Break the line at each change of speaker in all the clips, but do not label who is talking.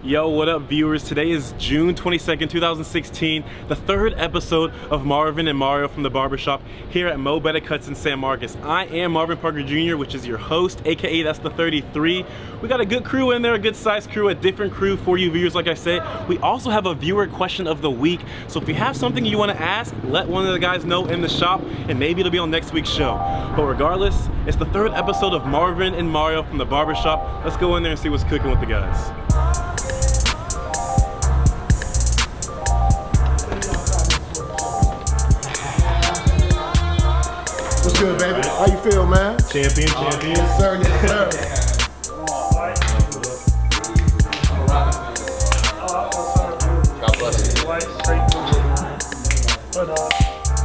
Yo, what up, viewers? Today is June 22nd, 2016, the third episode of Marvin and Mario from the Barbershop here at Mo Better Cuts in San Marcos. I am Marvin Parker Jr., which is your host, aka that's the 33. We got a good crew in there, a good sized crew, a different crew for you viewers, like I said. We also have a viewer question of the week, so if you have something you want to ask, let one of the guys know in the shop, and maybe it'll be on next week's show. But regardless, it's the third episode of Marvin and Mario from the Barbershop. Let's go in there and see what's cooking with the guys.
What's good, baby? How you feel, man?
Champion.
Yes, sir. Yes, sir.
God bless you.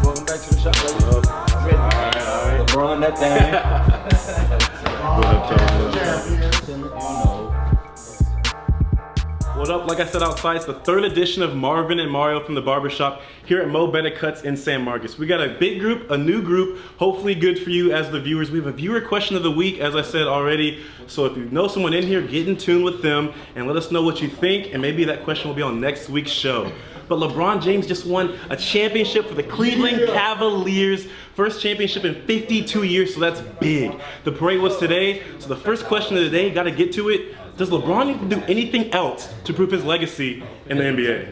Welcome back to the shop, baby. LeBron, that thing.
What up? Like I said outside, it's the third edition of Marvin and Mario from the Barbershop here at Mo Better Cuts in San Marcos. We got a big group, a new group, hopefully good for you as the viewers. We have a viewer question of the week, as I said already. So if you know someone in here, get in tune with them and let us know what you think, and maybe that question will be on next week's show. But LeBron James just won a championship for the Cleveland Cavaliers. First championship in 52 years, so that's big. The parade was today, so the first question of the day, gotta get to it. Does LeBron need to do anything else to prove his legacy in the NBA?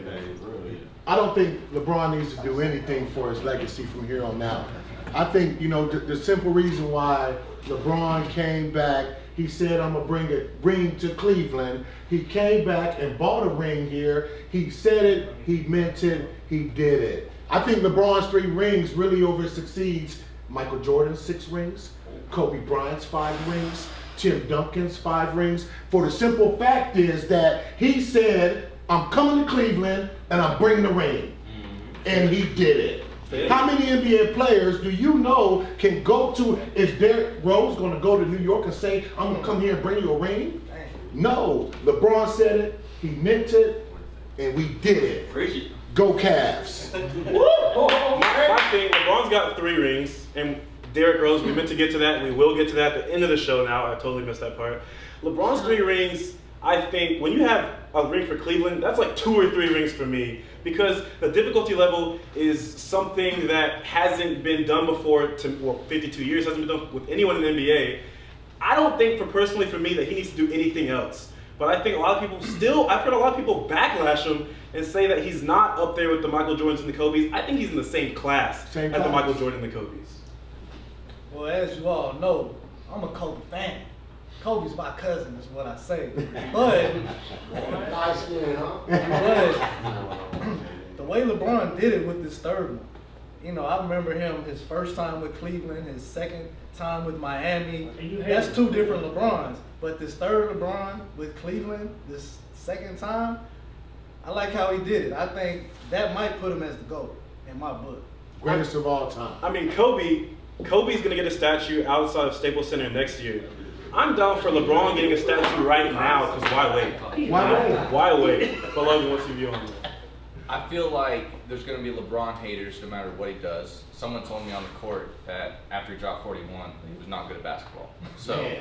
I don't think LeBron needs to do anything for his legacy from here on out. I think, you know, the simple reason why LeBron came back, he said, I'm going to bring a ring to Cleveland. He came back and bought a ring here. He said it, he meant it, he did it. I think LeBron's 3 rings really over succeeds Michael Jordan's 6 rings, Kobe Bryant's 5 rings, Tim Duncan's 5 rings. For the simple fact is that he said, I'm coming to Cleveland and I'm bringing the ring. And he did it. How many NBA players do you know can go to, is Derrick Rose going to go to New York and say, I'm going to come here and bring you a ring? No. LeBron said it, he meant it, and we did it. Go Cavs.
My thing, LeBron's got 3 rings, and Derrick Rose, we meant to get to that, and we will get to that at the end of the show now. I totally missed that part. LeBron's 3 rings, I think, when you have a ring for Cleveland, that's like 2 or 3 rings for me, because the difficulty level is something that hasn't been done before, 52 years, hasn't been done with anyone in the NBA. I don't think, personally for me, that he needs to do anything else. But I think a lot of people I've heard a lot of people backlash him and say that he's not up there with the Michael Jordans and the Kobes. I think he's in the same class as the Michael Jordan and the Kobes.
Well, as you all know, I'm a Kobe fan. Kobe's my cousin, is what I say. But, the way LeBron did it with this third one, you know, I remember him his first time with Cleveland, his second time with Miami. That's 2 different LeBrons. But this third LeBron with Cleveland, this second time, I like how he did it. I think that might put him as the GOAT in my book.
Greatest of all time.
I mean, Kobe's going to get a statue outside of Staples Center next year. I'm down for LeBron getting a statue right now, because why wait? Why wait? But Logan, what's your view on that?
I feel like there's going to be LeBron haters no matter what he does. Someone told me on the court that after he dropped 41, he was not good at basketball. So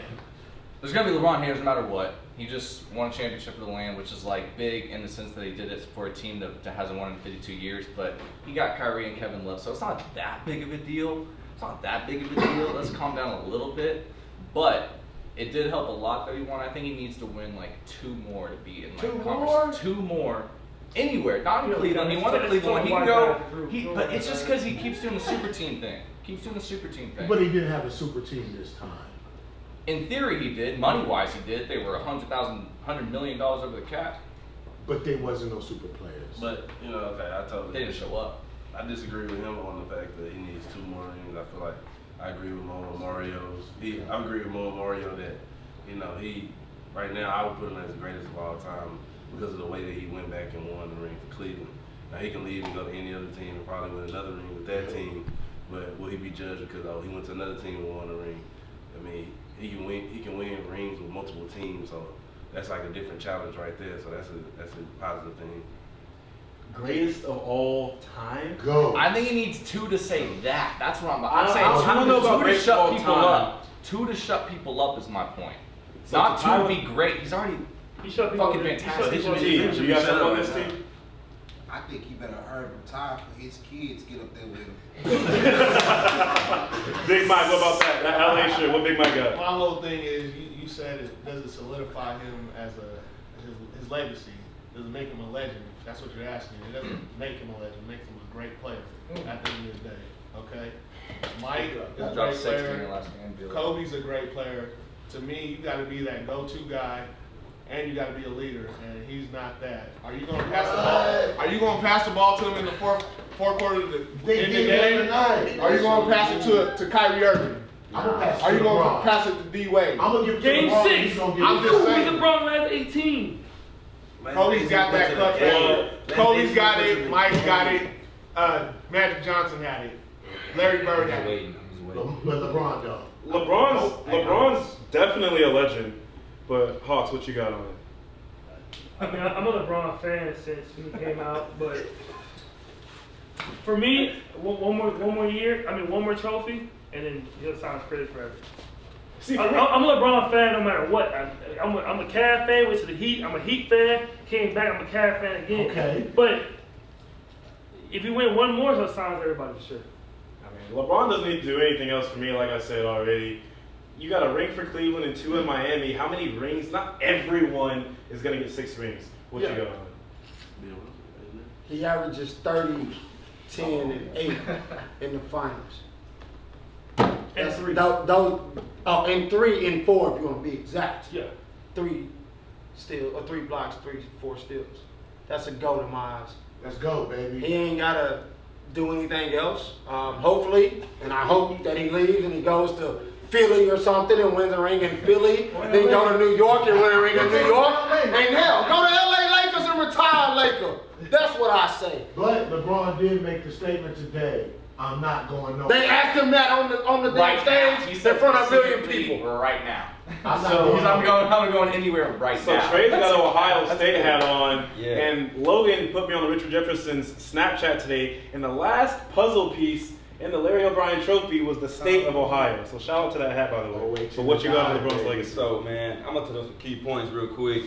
there's going to be LeBron haters no matter what. He just won a championship for the land, which is like big in the sense that he did it for a team that hasn't won in 52 years. But he got Kyrie and Kevin Love, so it's not that big of a deal. Let's calm down a little bit. But it did help a lot that he won. I think he needs to win like 2 more to be in like conference. 2 more. Anywhere, not in Cleveland. He won at Cleveland. He can go. But it's just because he keeps doing the super team thing.
But he didn't have a super team this time.
In theory, he did. Money-wise, he did. They were $100 million over the cap.
But there wasn't no super players.
But, you know, okay,
They didn't show up.
I disagree with him on the fact that he needs 2 more rings. I feel like I agree with Mo and Mario's. I agree with Mo and Mario that, you know, right now I would put him as the greatest of all time because of the way that he went back and won the ring for Cleveland. Now he can leave and go to any other team and probably win another ring with that team, but will he be judged because he went to another team and won a ring? I mean, he can win rings with multiple teams, so that's like a different challenge right there. So that's a positive thing.
Greatest of all time?
Go.
I think he needs 2 to say that. That's what I'm saying.
I don't know about greatest of all time.
2 to shut people up is my point. Not 2 to be great. He's already
He showed people.
Fucking fantastic.
T, you got something on this team?
I think he better earn retire for his kids get up there with him.
Big Mike, what about that? That LA shit, what Big Mike got?
My whole thing is, you said it doesn't solidify him as his legacy. Doesn't make him a legend. That's what you're asking. It doesn't make him a legend. It makes him a great player at the end of the day. Okay? Mike is a great player. Kobe's a great player. To me, you got to be that go-to guy, and you got to be a leader, and he's not that. Are you going to pass the ball? Are you going to pass the ball to him in the fourth quarter of the game? Are you going to pass it to Kyrie Irving? Are you going to pass it to D Wade?
I'm gonna give it to
Game
LeBron,
6.
he's gonna give
I'm
it
just
to
saying.
LeBron last 18.
Kobe's got that clutch record. Kobe's got it. Mike's got it. Magic Johnson had it. Larry Bird had it.
But LeBron though.
LeBron's definitely a legend, but Hawks, what you got on it?
I mean, I'm a LeBron fan since he came out, but for me, one more year. I mean, one more trophy, and then he'll sign his credit forever.
See,
I'm a LeBron fan no matter what. I'm a Cavs fan. Went to the Heat. I'm a Heat fan. Came back. I'm a Cavs fan again.
Okay.
But if he win one more, he'll sign everybody for sure.
I mean, LeBron doesn't need to do anything else for me, like I said already. You got a ring for Cleveland and 2 in Miami. How many rings? Not everyone is going to get 6 rings. What you got on it?
He averages 30, 10, and 8 in the finals.
And 3.
And 3 and 4 if you want to be exact.
Yeah.
3 steals, or 3 blocks, 4 steals. That's a go to my eyes.
Let's go, baby.
He ain't gotta do anything else. Hopefully, and I hope that he leaves and he goes to Philly or something and wins a ring in Philly. Then go to New York and win a ring in New York. And now go to LA Lakers and retire Laker. That's what I say.
But LeBron did make the statement today. I'm not going nowhere.
They asked him that on the damn stage in front of a million people.
Right now.
I'm not
So
going
he's not
nowhere.
going anywhere right
So
now.
Trey's got an Ohio State hat on,
Yeah.
and Logan put me on the Richard Jefferson's Snapchat today, and the last puzzle piece in the Larry O'Brien Trophy was the state of Ohio. So shout out to that hat, by the way. But what you got on LeBron's legacy?
So, man, I'm going to touch on some key points real quick.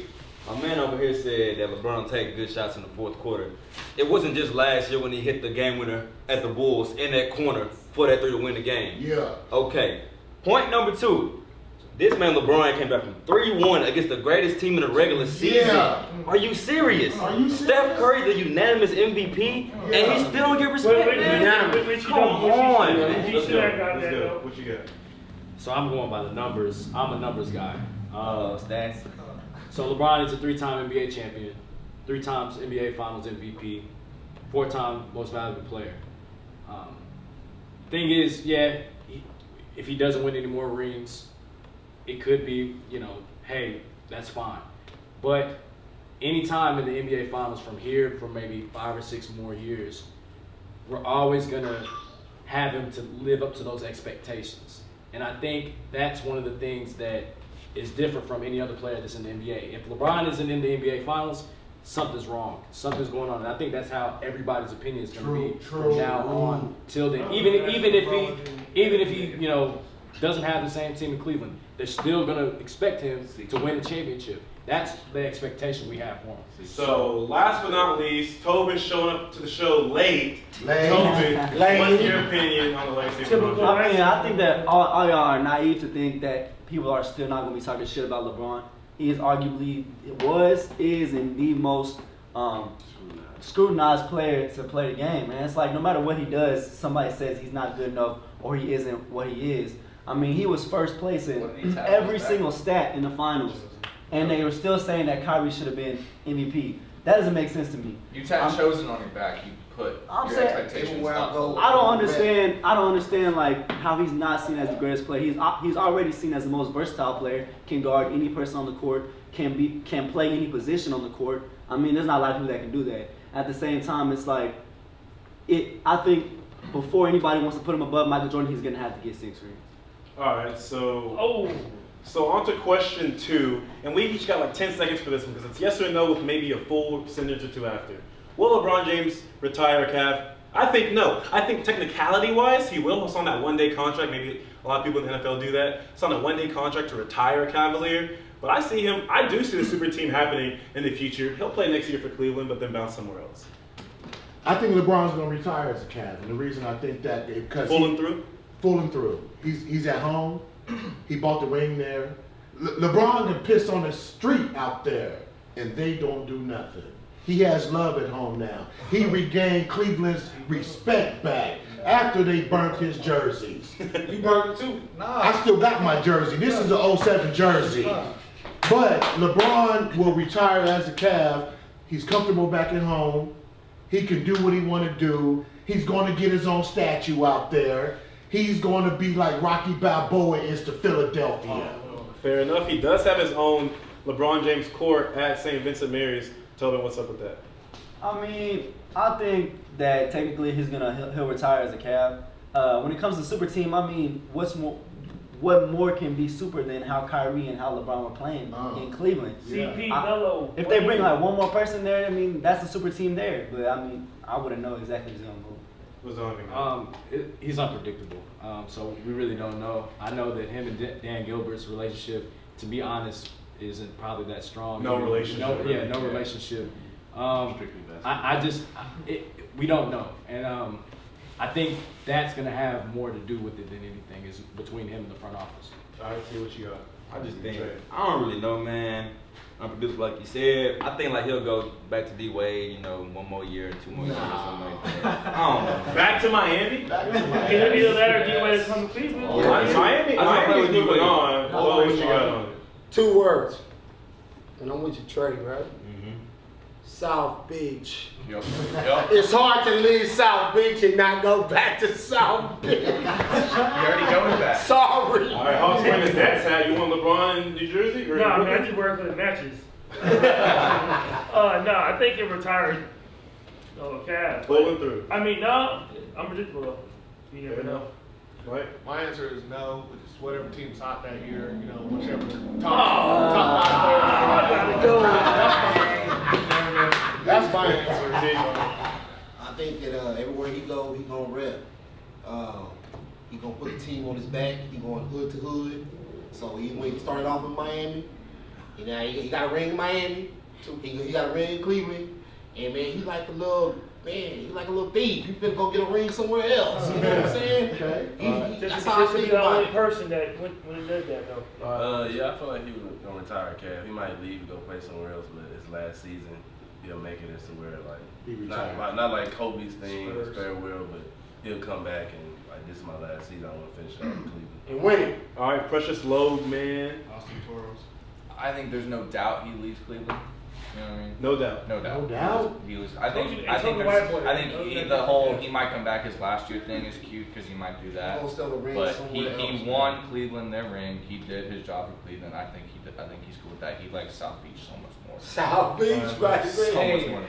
My man over here said that LeBron take good shots in the fourth quarter. It wasn't just last year when he hit the game winner at the Bulls in that corner for that 3 to win the game.
Yeah.
Okay. Point number 2. This man LeBron came back from 3-1 against the greatest team in the regular season.
Yeah.
Are you serious?
Are you
Steph Curry, the unanimous MVP, and he still don't get respect, man.
Which
Come on,
He
man.
should have got
Let's
that
go.
though.
What you got?
So I'm going by the numbers. I'm a numbers guy.
Stats.
So LeBron is a 3-time NBA champion, 3 times NBA Finals MVP, 4-time Most Valuable Player. Thing is, if he doesn't win any more rings, it could be, hey, that's fine. But anytime in the NBA Finals from here for maybe 5 or 6 more years, we're always gonna have him to live up to those expectations. And I think that's one of the things that is different from any other player that's in the NBA. If LeBron isn't in the NBA Finals, something's wrong. Something's going on. And I think that's how everybody's opinion is going to be from now on till then. Even if he doesn't have the same team in Cleveland, they're still going to expect him to win a championship. That's the expectation we have for him.
So, last but not least, Tobin's showing up to the show late.
Late.
Tobin, what's your opinion on the legacy of LeBron?
I mean, I think that all y'all are naive to think that people are still not going to be talking shit about LeBron. He is arguably, is, and the most scrutinized player to play the game, man. It's like no matter what he does, somebody says he's not good enough or he isn't what he is. I mean, he was first place in every single stat in the finals, and they were still saying that Kyrie should have been MVP. That doesn't make sense to me.
You tap chosen on your back. You put your expectations up.
I don't understand like how he's not seen as the greatest player. He's already seen as the most versatile player. Can guard any person on the court. Can play any position on the court. I mean, there's not a lot of people that can do that. At the same time, it's like I think before anybody wants to put him above Michael Jordan, he's gonna have to get 6 rings.
All right, so on to question 2, and we each got like 10 seconds for this one because it's yes or no with maybe a full sentence or 2 after. Will LeBron James retire a Cav? I think no. I think technicality-wise, he will. It's on that 1-day contract. Maybe a lot of people in the NFL do that. It's on a 1-day contract to retire a Cavalier. But I do see the super team happening in the future. He'll play next year for Cleveland, but then bounce somewhere else.
I think LeBron's going to retire as a Cavs, and the reason I think that is because
Fooling through.
He's at home. He bought the ring there. LeBron can piss on the street out there, and they don't do nothing. He has love at home now. He regained Cleveland's respect back after they burnt his jerseys.
You burnt it too.
I still got my jersey. This is an 07 jersey. But LeBron will retire as a Cav. He's comfortable back at home. He can do what he want to do. He's going to get his own statue out there. He's going to be like Rocky Balboa is to Philadelphia.
Fair enough. He does have his own LeBron James court at St. Vincent Mary's. Tell me what's up with that.
I mean, I think that technically he'll retire as a Cav. When it comes to super team, I mean, what more can be super than how Kyrie and how LeBron were playing in Cleveland?
CP, Melo.
If they bring like one more person there, I mean, that's a super team there. But I mean, I wouldn't know exactly who's gonna move.
What's on
He's unpredictable, so we really don't know. I know that him and Dan Gilbert's relationship, to be honest, isn't probably that strong.
No relationship.
No relationship. We don't know, and I think that's gonna have more to do with it than anything is between him and the front office.
All right, see what you got.
I just think I don't really know, man. Unpredictable, like you said. I think like he'll go back to D Wade, 1 more year, 2 more years, or something like that. I don't know.
Back to Miami?
Can either that or D Wade come to Cleveland?
Miami's moving on. What you got on it?
2 words. And I'm with you, Trey, right? South Beach.
Yep.
It's hard to leave South Beach and not go back to South Beach.
You already going back.
Sorry.
All right, how's wearing his Nets hat? You want LeBron in New Jersey?
No, I mean, I just wear it for the matches. No, I think he retired. Cavs.
Flowing through.
I mean, no, I'm predictable. You never know.
Right.
My answer is no. Just whatever team's hot that year, whichever top 5 player.
That's my answer.
I think that everywhere he go, he gonna rep. He gonna put the team on his back. He going hood to hood. So when he started off in Miami, he got a ring in Miami. He got a ring in Cleveland. And man, he like a little thief. He finna go get a ring somewhere else. You know what I'm saying?
Okay.
That's how I
Just to
think
be the
about
only
it.
person that when he did that though.
Yeah, I feel like he was gonna retire, Cav. He might leave and go play somewhere else, but his last season, he'll make it as to where not like Kobe's thing, his farewell, but he'll come back and like this is my last season. I want to finish out in Cleveland
and win it.
All right, Precious Load, man.
Austin Toros.
I think there's no doubt he leaves Cleveland. You know what I mean?
No doubt.
No doubt.
No doubt.
He was. He might come back. His last year thing is cute because he might do that. But he won Cleveland their ring. He did his job for Cleveland. I think he's cool with that. He likes South Beach so much more.
South Beach, right
So
there.
much more.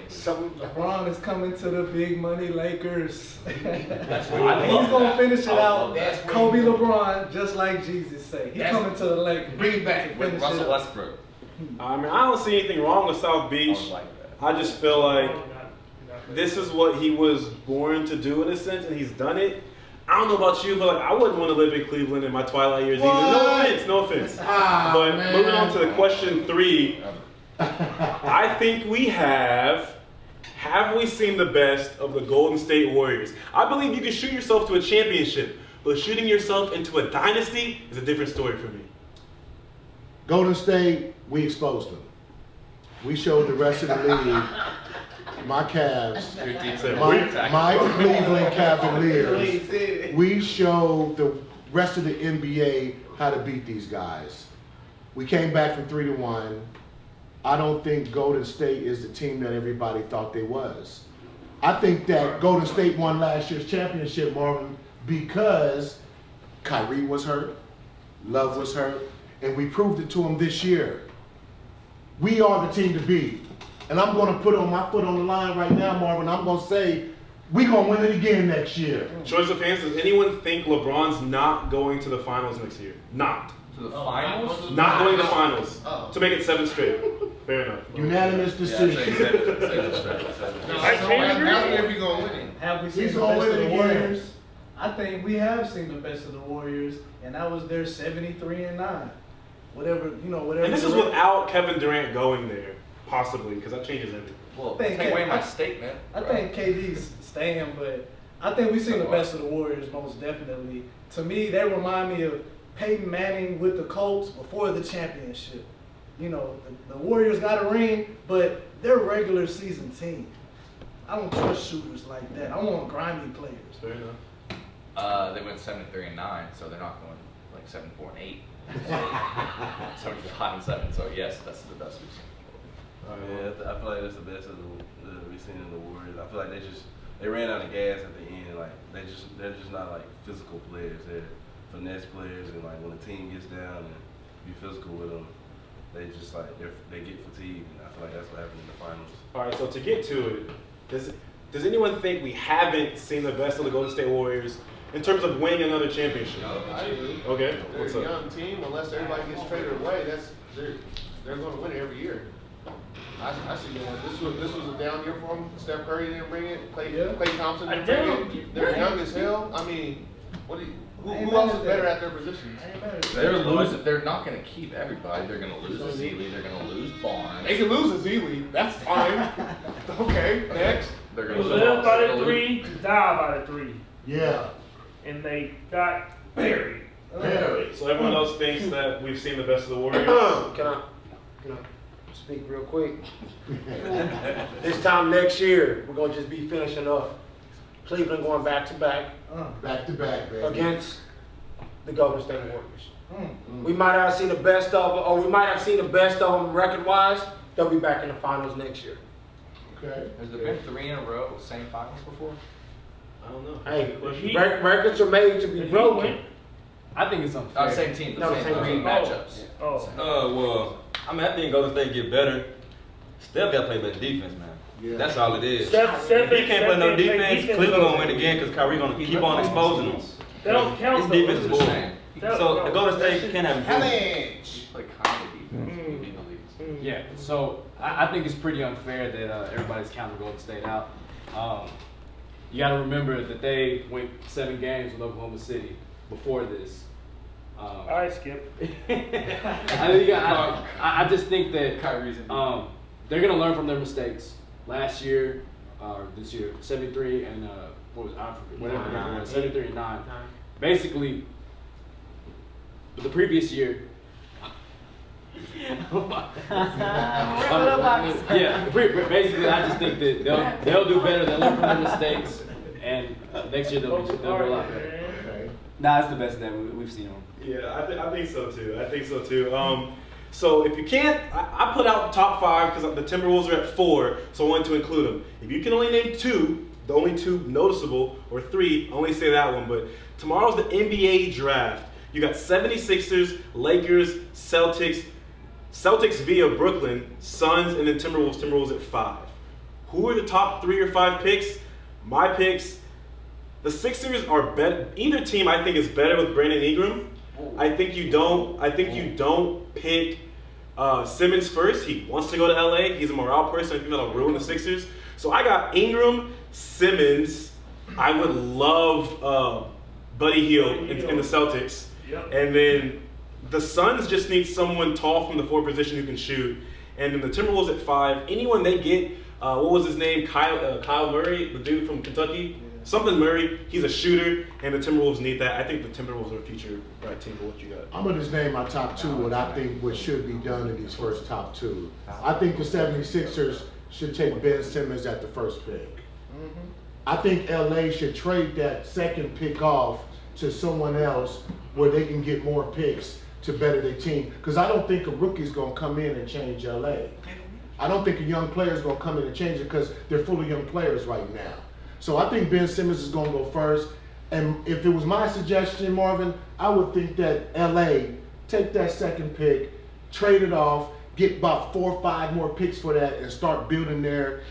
LeBron is coming to the big money Lakers.
That's
He's gonna finish it out.
That's
Kobe LeBron, just like Jesus say. He's coming to the Lakers.
Bring it back.
With Russell Westbrook.
I mean, I don't see anything wrong with South Beach. I just feel like this is what he was born to do in a sense, and he's done it. I don't know about you, but like I wouldn't want to live in Cleveland in my twilight years either. No offense. But
man.
moving on to the question 3, I think we have we seen the best of the Golden State Warriors? I believe you can shoot yourself to a championship, but shooting yourself into a dynasty is a different story for me.
Golden State, we exposed them. We showed the rest of the league, my Cavs, my Cleveland Cavaliers. We showed the rest of the NBA how to beat these guys. We came back from 3-1. I don't think Golden State is the team that everybody thought they was. I think that Golden State won last year's championship, Marvin, because Kyrie was hurt, Love was hurt, and we proved it to them this year. We are the team to beat. And I'm going to put my foot on the line right now, Marvin. I'm going to say we're going to win it again next year.
Choice of hands, does anyone think LeBron's not going to the finals next year? Not.
To the finals?
Not going to the finals. To make it 7 straight. Fair enough.
Unanimous decision.
If you're going to win it.
Have we seen
He's
the
gonna
best
win
of
it
the
again.
Warriors? I think we have seen the best of the Warriors, and that was their 73-9. whatever, whatever.
And this is without Kevin Durant going there, possibly, because that changes everything.
Well,
I think
take away my statement.
I think KD's staying, but I think we've seen the best of the Warriors most definitely. To me, they remind me of Peyton Manning with the Colts before the championship. The Warriors got a ring, but they're a regular season team. I don't trust shooters like that. I want grimy players.
Fair enough.
They went 7-3-9, so they're not going like 7-4-8. 75-7. So yes, that's the best we've seen.
Yeah, I feel like that's the best of we've seen in the Warriors. I feel like they ran out of gas at the end. Like they're just not like physical players. They're finesse players, and like when the team gets down and be physical with them, they just like they get fatigued. And I feel like that's what happened in the finals.
All right, so to get to it, does anyone think we haven't seen the best of the Golden State Warriors in terms of winning another championship?
I do.
Okay,
They're
what's
a
up?
young team. Unless everybody gets traded away, they're going to win every year. I see that. This was a down year for them. Steph Curry didn't bring it. Klay Thompson didn't bring it. They're young as hell. I mean, who else is better at their positions?
They're losing. They're not going to keep everybody. They're going to lose Zealy. They're going to lose Barnes.
They can lose a Zealy. That's fine. Okay, next.
They're going to
live by the 3, die by the 3.
Yeah.
And they got buried.
So everyone else thinks that we've seen the best of the Warriors?
Can I speak real quick? This time next year, we're gonna just be finishing up. Cleveland going back to back.
Back to back, baby.
Against the Golden State Warriors. We might have seen the best of them, or we might have seen the best of them record-wise. They'll be back in the finals next year.
Okay.
Has there been 3 in a row same finals before?
I don't know.
Hey, records are made to be broken.
I think it's unfair.
Same team,
No,
same
same
3
team.
matchups.
Well, I mean, I think Golden State get better. Steph got to play better defense, man.
Yeah.
That's all it is.
Steph
If he can't play no
can't play
defense,
defense,
Cleveland
though.
gonna win again because Kyrie gonna keep on exposing them.
They don't count.
His
though.
defense is
It's the
horrible.
same.
So the Golden State can't have improvement.
You play kind of defense. You need the leagues.
Yeah, so I think it's pretty unfair that everybody's counting Golden State out. You got to remember that they went 7 games with Oklahoma City before this.
All right, Skip.
I just think that
Kyrie's in
they're going to learn from their mistakes. Last year, or this year, 73 and what was it? Whatever the number was, 73 and 9. Basically, the previous year. Basically, I just think that they'll do better. They'll learn from their mistakes, and next year they'll be a lot better.
Nah, it's the best that we've seen him.
Yeah, I think so too. So if you can't, I put out the top 5 because the Timberwolves are at 4, so I wanted to include them. If you can only name 2, the only 2 noticeable, or 3, only say that one. But tomorrow's the NBA draft. You got 76ers, Lakers, Celtics via Brooklyn, Suns, and then Timberwolves at 5. Who are the top 3 or 5 picks? My picks. The Sixers are better. Either team I think is better with Brandon Ingram. I think you don't pick Simmons first. He wants to go to LA. He's a morale person. I think that'll ruin the Sixers. So I got Ingram, Simmons. I would love Buddy Hield in the Celtics.
Yep.
And then the Suns just need someone tall from the 4 position who can shoot. And then the Timberwolves at 5. Anyone they get, what was his name? Kyle Murray, the dude from Kentucky. Something Murray, he's a shooter, and the Timberwolves need that. I think the Timberwolves are a future right team, but what you got?
I'm going to just name my top 2, what I think what should be done in these first top 2. I think the 76ers should take Ben Simmons at the first pick. I think LA should trade that second pick off to someone else where they can get more picks to better their team. Because I don't think a rookie's going to come in and change LA. I don't think a young player's going to come in and change it because they're full of young players right now. So I think Ben Simmons is going to go first. And if it was my suggestion, Marvin, I would think that LA take that second pick, trade it off, get about 4 or 5 more picks for that, and start building their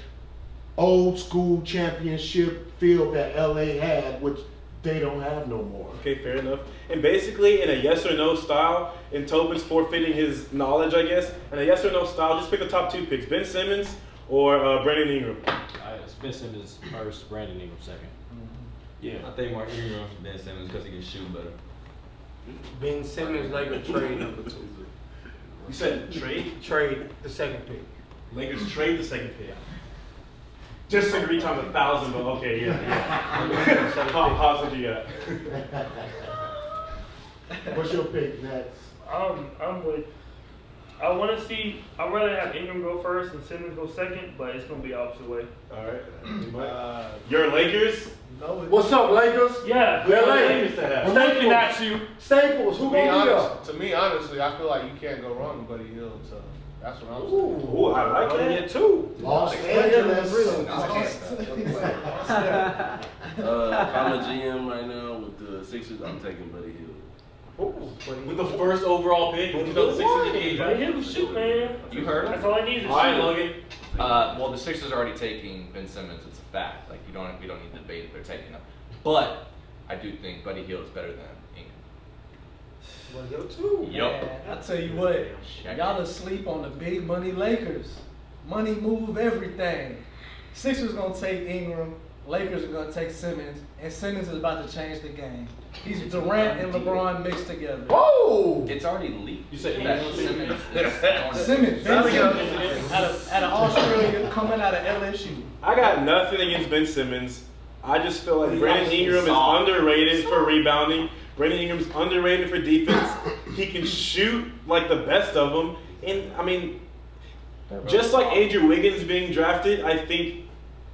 old school championship field that LA had, which they don't have no more.
Okay, fair enough. And basically, in a yes or no style, and Tobin's forfeiting his knowledge, I guess, in a yes or no style, just pick the top 2 picks, Ben Simmons or Brandon Ingram.
Ben Simmons first, Brandon Ingram second.
Yeah.
I think Mark Ingram, Ben Simmons, because he can shoot better.
Ben Simmons, Laker trade number 2.
You said trade?
Trade the second pick.
Lakers trade the second pick. Disagree times 1,000, but okay, yeah. How positive you got?
What's your pick, Nats?
I'm with. I want to see. I'd rather have Ingram go first and Simmons go second, but it's gonna be opposite way.
All right. Your Lakers?
What's up, Lakers?
Yeah.
Yeah,
Lakers to have.
I'm looking at you. Staples, who gonna be up?
To me, honestly, I feel like you can't go wrh with Buddy Hield, so that's what I'm saying.
Ooh, I like that too.
Los Angeles.
If I'm a GM right now with the Sixers, I'm taking Buddy Hield.
With the first overall pick, with the 16
But he was shoot, man.
You heard him?
That's all I need is a
All right,
shoot.
Logan.
Well, the Sixers are already taking Ben Simmons. It's a fact. Like we don't need to debate if they're taking him. But I do think Buddy Hield is better than Ingram.
Well, yo, too.
Yup.
Man, I tell you what, y'all asleep on the big money Lakers. Money move everything. Sixers gonna take Ingram, Lakers are gonna take Simmons, and Simmons is about to change the game. He's Durant and LeBron mixed together.
Whoa!
It's already leaked.
You said
that
Ingram?
Simmons is going to
Simmons, Ben Simmons, out of Australia, coming out of LSU.
I got nothing against Ben Simmons. I just feel like Brandon
obviously
Ingram is
soft.
underrated for rebounding. Brandon Ingram's underrated for defense. He can shoot like the best of them. And, I mean, just like Andrew Wiggins being drafted, I think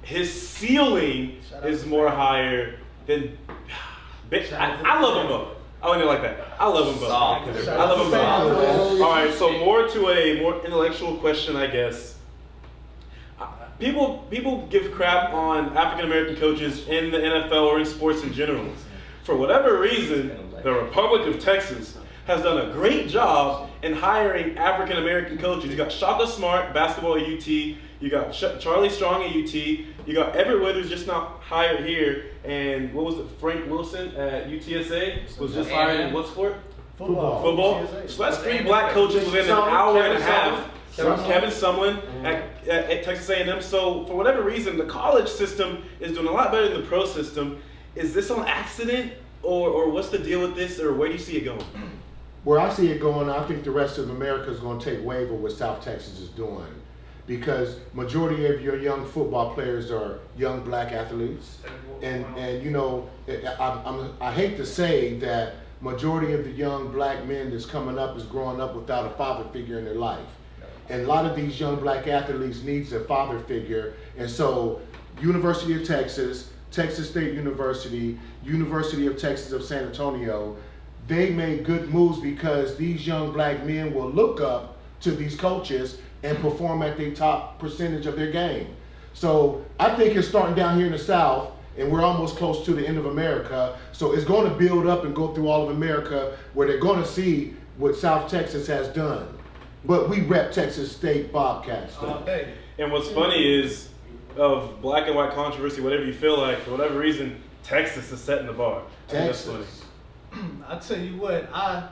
his ceiling is more higher than... I love them both. I wouldn't like that. I love them both.
Soft.
I love them both. All right, so more to a more intellectual question, I guess. People give crap on African American coaches in the NFL or in sports in general. For whatever reason, the Republic of Texas has done a great job in hiring African American coaches. You got Shaka Smart, basketball at UT. You got Charlie Strong at UT. You got Everett Withers just not hired here. And what was it? Frank Wilson at UTSA was just hired in what sport? Football. So that's 3 black coaches within an hour and a half. Kevin Sumlin at Texas A&M. So for whatever reason, the college system is doing a lot better than the pro system. Is this on accident, or what's the deal with this, or where do you see it going?
Where I see it going, I think the rest of America is going to take wave of what South Texas is doing, because majority of your young football players are young black athletes, and you know, I hate to say that majority of the young black men that's coming up is growing up without a father figure in their life. And a lot of these young black athletes needs a father figure. And so University of Texas, Texas State University, University of Texas of San Antonio, they made good moves because these young black men will look up to these coaches and perform at the top percentage of their game. So I think it's starting down here in the South, and we're almost close to the end of America. So it's going to build up and go through all of America, where they're going to see what South Texas has done. But we rep Texas State Bobcats.
And what's funny is, of black and white controversy, whatever you feel like, for whatever reason, Texas is setting the bar.
Texas.
I tell you what, I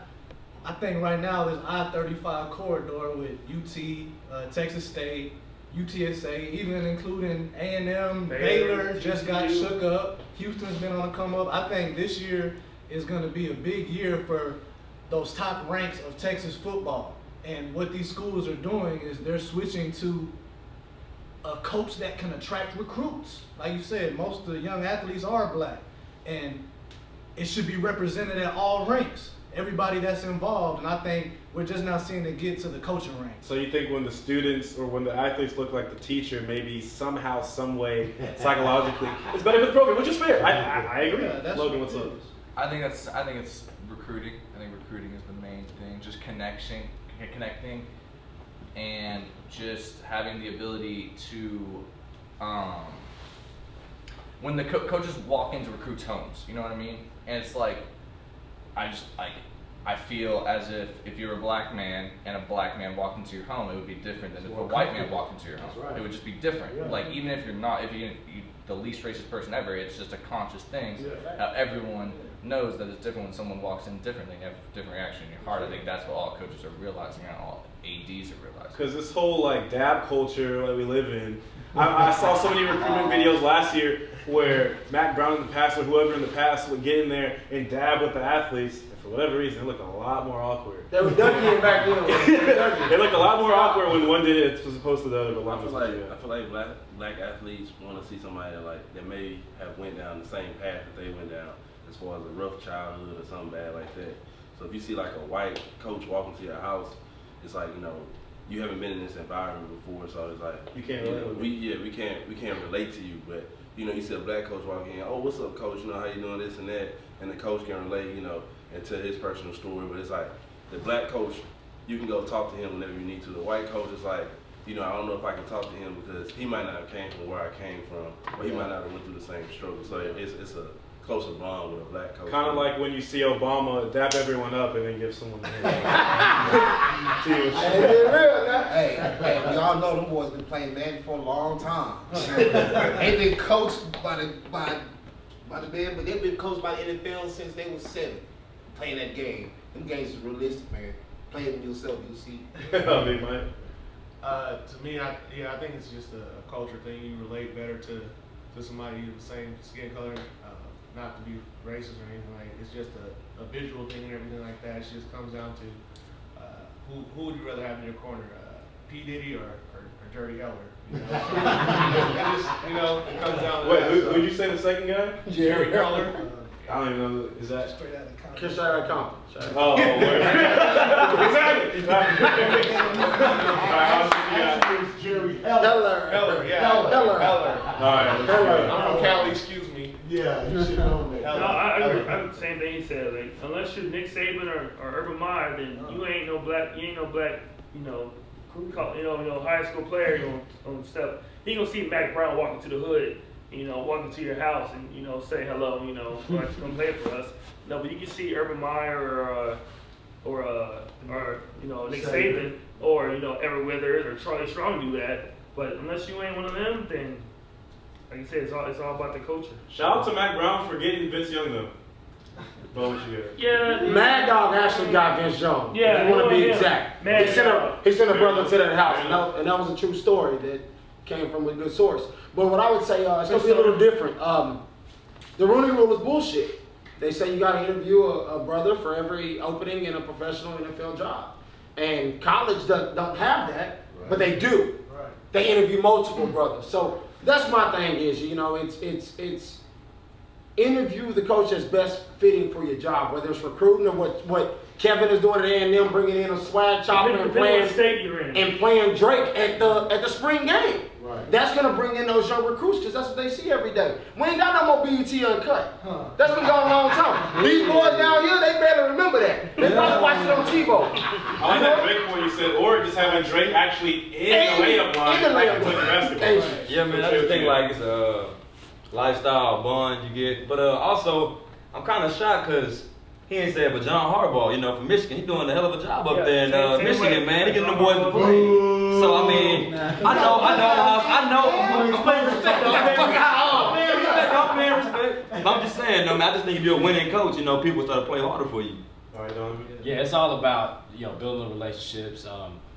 think right now is I-35 corridor with UT, Texas State, UTSA, even including A&M, Baylor just got shook up. Houston's been on the come up. I think this year is going to be a big year for those top ranks of Texas football. And what these schools are doing is they're switching to a coach that can attract recruits. Like you said, most of the young athletes are black, and it should be represented at all ranks, everybody that's involved. And I think we're just now seeing it get to the coaching ranks.
So you think when the students or when the athletes look like the teacher, maybe somehow, some way, psychologically, it's better for the program, which is fair. I agree.
Yeah, that's
Logan,
what
what's
it
up?
is.
I think it's recruiting. I think recruiting is the main thing. Just connecting, and just having the ability to, when the coaches walk into recruits' homes, you know what I mean? And it's like, I feel as if you're a black man and a black man walked into your home, it would be different than if a white man walked into your home.
Right.
It would just be different.
Yeah.
Like even if you're not, if you're the least racist person ever, it's just a conscious thing.
Yeah.
Everyone knows that it's different when someone walks in differently. You have a different reaction in your heart. I think that's what all coaches are realizing and all ADs are realizing.
Because this whole like dab culture that we live in, I saw so many recruitment videos last year where Mac Brown in the past or whoever in the past would get in there and dab with the athletes. for whatever reason, it looked a lot more awkward.
They were ducking back then.
It looked a lot more awkward when one did it as opposed to the other. But
I feel like black athletes want to see somebody that may have went down the same path that they went down, as far as a rough childhood or something bad like that. So if you see like a white coach walk into your house, it's like, you know, you haven't been in this environment before, so it's like
you can't relate.
We can't relate to you, but you know, you see a black coach walk in, oh, what's up, coach? You know, how you doing, this and that, and the coach can relate, you know, and tell his personal story. But it's like the black coach, you can go talk to him whenever you need to. The white coach is like, you know, I don't know if I can talk to him because he might not have came from where I came from, or he might not have went through the same struggle. So it's a closer bond with a black coach.
Kind of like when you see Obama dap everyone up and then give someone the hand.
Hey, we all know them boys been playing Madden for a long time. They've been coached by the man, but they've been coached by the NFL since they was 7, playing that game. Them games is realistic, man. Play it with yourself, you'll see.
Big Mike.
To me, I think it's just a culture thing. You relate better to somebody with the same skin color. Not to be racist or anything, like it's just a visual thing and everything like that. It just comes down to who would you rather have in your corner, P. Diddy or Dirty Heller? You know, it comes down to
Wait,
that.
who'd you say the second guy?
Jerry Heller.
I don't even know. Is that?
Straight out of Compton.
Straight out of Compton.
Oh, word. Exactly.
Actually, it's Jerry Heller.
Heller, yeah.
Heller.
All right.
Heller.
I'm from Cali, excuse me.
Yeah, you should know that.
No, I agree. I agree. Same thing he said. Like, unless you're Nick Saban or Urban Meyer, then you ain't no black. You ain't no black. You know, high school player on step. He gonna see Mac Brown walking to the hood. You know, walking to your house and, you know, say hello, you know, come play for us. No, but you can see Urban Meyer or you know, Nick Saban or, you know, Everett Withers or Charlie Strong do that. But unless you ain't one of them, then, like you said, it's all about the culture.
Shout out to Mac Brown for getting Vince Young though. But what you get?
Yeah.
Mad Dog actually got Vince Young.
Yeah,
if you want to be
yeah.
exact.
Mad
He sent a brother to that house, and that was a true story that came from a good source. But what I would say, it's going to be a little different. The Rooney Rule is bullshit. They say you got to interview a brother for every opening in a professional NFL job. And college don't have that, but they do.
Right.
They interview multiple brothers. So that's my thing is, you know, it's interview the coach that's best fitting for your job, whether it's recruiting or what Kevin is doing at A&M, bringing in a swag chopper and playing Drake at the spring game.
Right.
That's gonna bring in those young recruits because that's what they see every day. We ain't got no more BET Uncut. That's been going a long time. These boys down here, they better remember that. They probably watch it on TiVo.
I like that Drake point you said, or just having Drake actually in the layup line, like he took basketball.
Yeah, man, I just think like it's a lifestyle bond you get. But also, I'm kind of shocked because he ain't said, but John Harbaugh, you know, from Michigan, he doing a hell of a job up there in Michigan, man. He getting the boys to play. So I mean, I know. I'm just saying, no, man. I just think if you're a winning coach, you know, people start to play harder for you.
All right, Donovan.
Yeah, it's all about, you know, building relationships.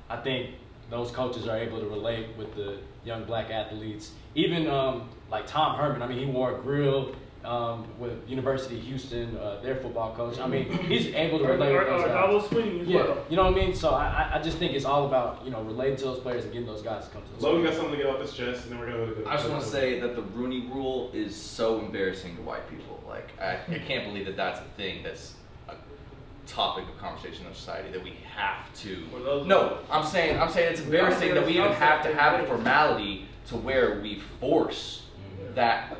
I think those coaches are able to relate with the young black athletes. Even like Tom Herman, I mean, he wore a grill with University of Houston, their football coach. I mean, he's able to relate with those guys. Yeah, you know what I mean? So I just think it's all about, you know, relating to those players and getting those guys to come to the
Logan got something to get off his chest, and then we're going to go to
I just want to say that the Rooney Rule is so embarrassing to white people. Like, I can't believe that that's a thing that's a topic of conversation in society that we have to. No, I'm saying it's embarrassing that we even have to have a formality to where we force that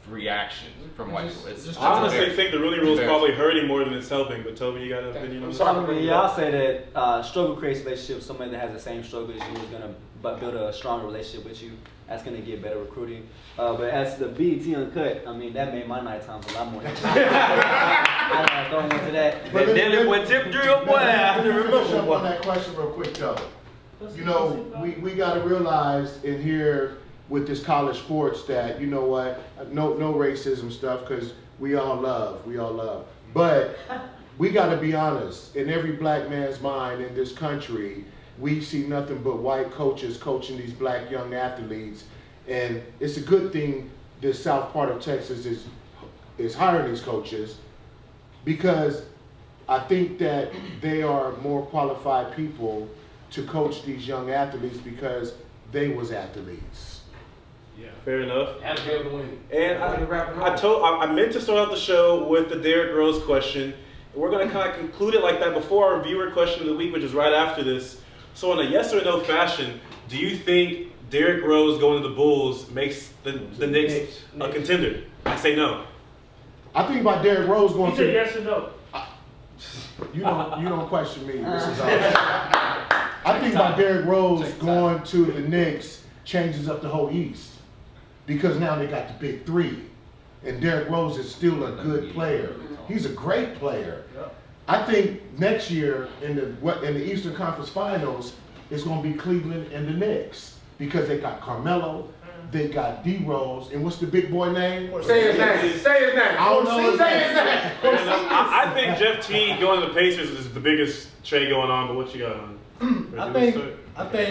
reaction from white people.
I honestly think the Rooney Rule is probably hurting more than it's helping. But Toby, you got an opinion on that?
Yeah, I'll say that struggle creates relationships. Somebody that has the same struggle as you is gonna build a stronger relationship with you. That's gonna get better recruiting. But as the BET Uncut, I mean that made my night times a lot more. I gotta throw into that.
But
Then what tip drill, boy? I have to remember
jump on that question real quick though. You know, we got to realize in here with this college sports that, you know what, no racism stuff, because we all love. But we got to be honest, in every black man's mind in this country, we see nothing but white coaches coaching these black young athletes. And it's a good thing this south part of Texas is hiring these coaches, because I think that they are more qualified people to coach these young athletes because they was athletes.
Yeah.
Fair enough.
Have to be able to win.
And I meant to start out the show with the Derrick Rose question. We're going to kind of conclude it like that before our viewer question of the week, which is right after this. So in a yes or no fashion, do you think Derrick Rose going to the Bulls makes the Knicks a contender? I say no.
I think about Derrick Rose going
You
to.
said yes or no.
You don't question me. This is I think about Derrick Rose going to the Knicks changes up the whole East because now they got the big three, and Derrick Rose is still a good player. He's a great player. I think next year in the Eastern Conference Finals, it's going to be Cleveland and the Knicks because they got Carmelo, they got D Rose, and what's the big boy name?
Say his name. Say his name.
I don't know his name.
I think Jeff Teague going to the Pacers is the biggest trade going on, but what you got on?
I think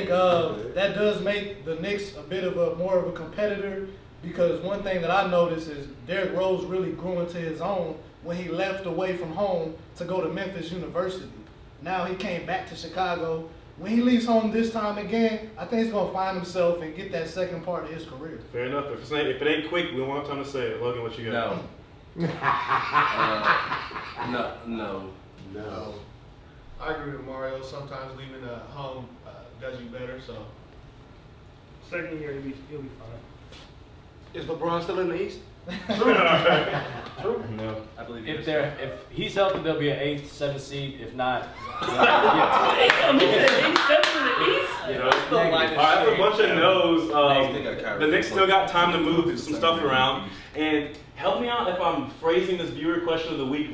that does make the Knicks a bit of a more of a competitor because one thing that I noticed is Derrick Rose really grew into his own when he left away from home to go to Memphis University. Now he came back to Chicago. When he leaves home this time again, I think he's going to find himself and get that second part of his career.
Fair enough. If it ain't quick, we won't have time to say it. Logan, what you got?
No.
I agree with Mario. Sometimes leaving home does you better. So
Second year, he'll be fine.
Is LeBron still in the East?
True.
No, I believe he is.
If he's healthy, they'll be an 8th, 7th seed. If not,
That's a bunch of no's. The Knicks still got time to move some stuff around. And help me out if I'm phrasing this viewer question of the week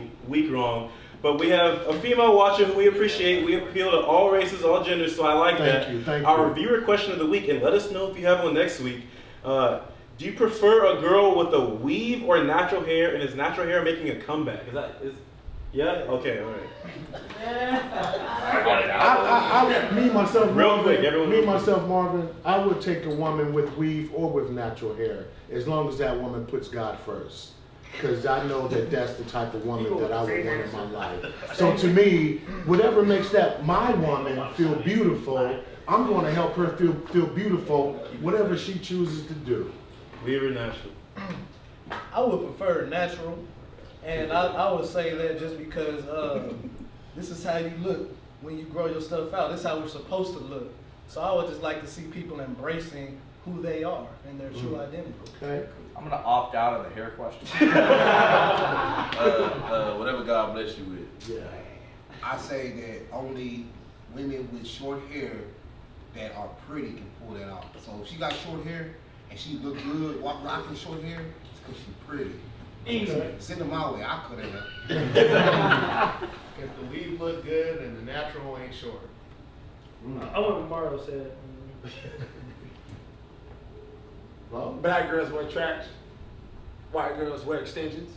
wrong. But we have a female watcher who we appreciate. We appeal to all races, all genders, so I like that.
Thank
Our
you.
viewer question of the week, and let us know if you have one next week. Do you prefer a girl with a weave or natural hair, and is natural hair making a comeback? Yeah? Okay, all right.
Me myself,
Real
Marvin,
quick, everyone.
Marvin, I would take a woman with weave or with natural hair, as long as that woman puts God first. Because I know that that's the type of woman that I would want in my life. So to me, whatever makes my woman feel beautiful, I'm going to help her feel beautiful, whatever she chooses to do.
Weave or natural?
I would prefer natural, and I would say that just because this is how you look when you grow your stuff out. This is how we're supposed to look. So I would just like to see people embracing who they are and their true identity.
Okay.
I'm gonna opt out of the hair question.
Whatever God bless you with.
Yeah.
I say that only women with short hair that are pretty can pull that off. So if she got short hair and she look good rocking short hair, it's because she's pretty. Send them my way, I couldn't have.
if the weave look good and the natural ain't short.
I went with Mario said.
Well,
Black girls wear tracks. White girls wear extensions.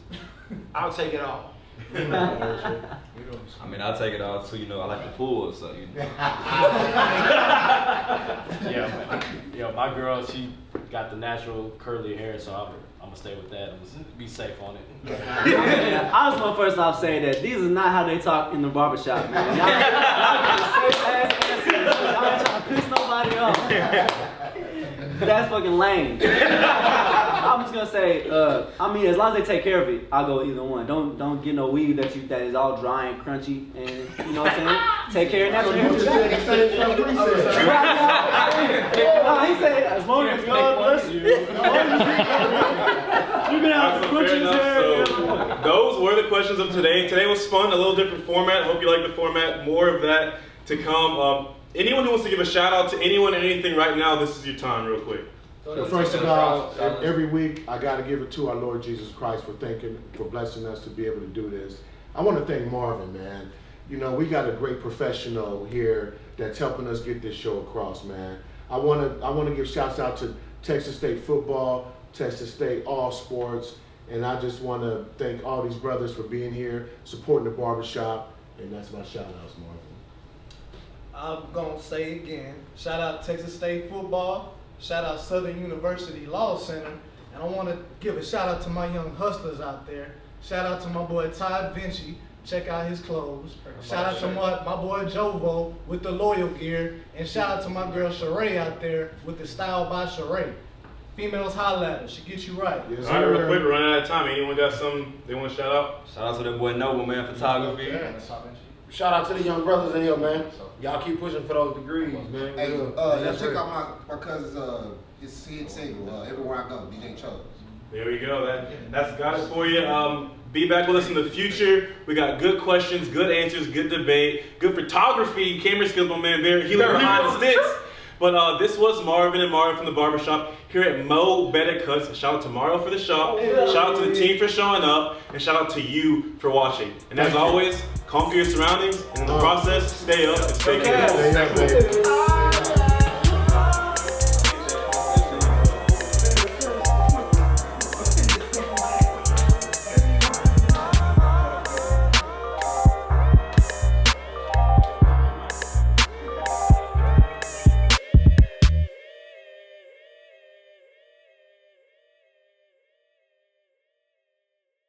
I'll take it all.
I mean, I'll take it all too. I like to pull, so
Yeah, my girl, she got the natural curly hair, so I'm gonna stay with that and be safe on it.
I was gonna first off say that these is not how they talk in the barbershop, man. Y'all safe ass answers. Y'all ain't trying to piss nobody off. That's fucking lame. I'm just gonna say, I mean, as long as they take care of it, I'll go either one. Don't get no weave that is all dry and crunchy, and you know what I'm saying. Take care of natural hair. No, he said as long as God bless you. You can have the crunchiest hair.
Those were the questions of today. Today was fun, a little different format. Hope you like the format. More of that to come. Anyone who wants to give a shout out to anyone and anything right now, this is your time, real quick.
So first of all, every week I got to give it to our Lord Jesus Christ for blessing us to be able to do this. I want to thank Marvin, man. We got a great professional here that's helping us get this show across, man. I want to give shouts out to Texas State football, Texas State all sports, and I just want to thank all these brothers for being here, supporting the barbershop, and that's my shout outs, Marvin.
I'm going to say again, shout out Texas State football, shout out Southern University Law Center, and I want to give a shout out to my young hustlers out there. Shout out to my boy Todd Vinci, check out his clothes. Shout out to my boy Jovo with the loyal gear. And shout out to my girl Sheree out there with the Style by Sheree. Females holla at her. She gets you right.
Yes,
All right, real
sir.
quick, we're running out of time. Anyone got something they want to shout out?
Shout out to that boy Noble, man, photography.
Shout out to the young brothers in here, man. Y'all keep pushing for those degrees, man.
Hey,
Good.
y'all
That's
check
it.
out my cousin's his hit single, Everywhere I Go, DJ Chubbs.
There we go. That's got it for you. Be back with us in the future. We got good questions, good answers, good debate, good photography, camera skills, my man Barry. He was behind the sticks. But this was Marvin and Mario from the Barbershop here at Mo Better Cuts. Shout out to Mario for the shop. Shout out to the team for showing up. And shout out to you for watching. And as always, conquer your surroundings. And in the process, stay up and stay
Stay up, baby.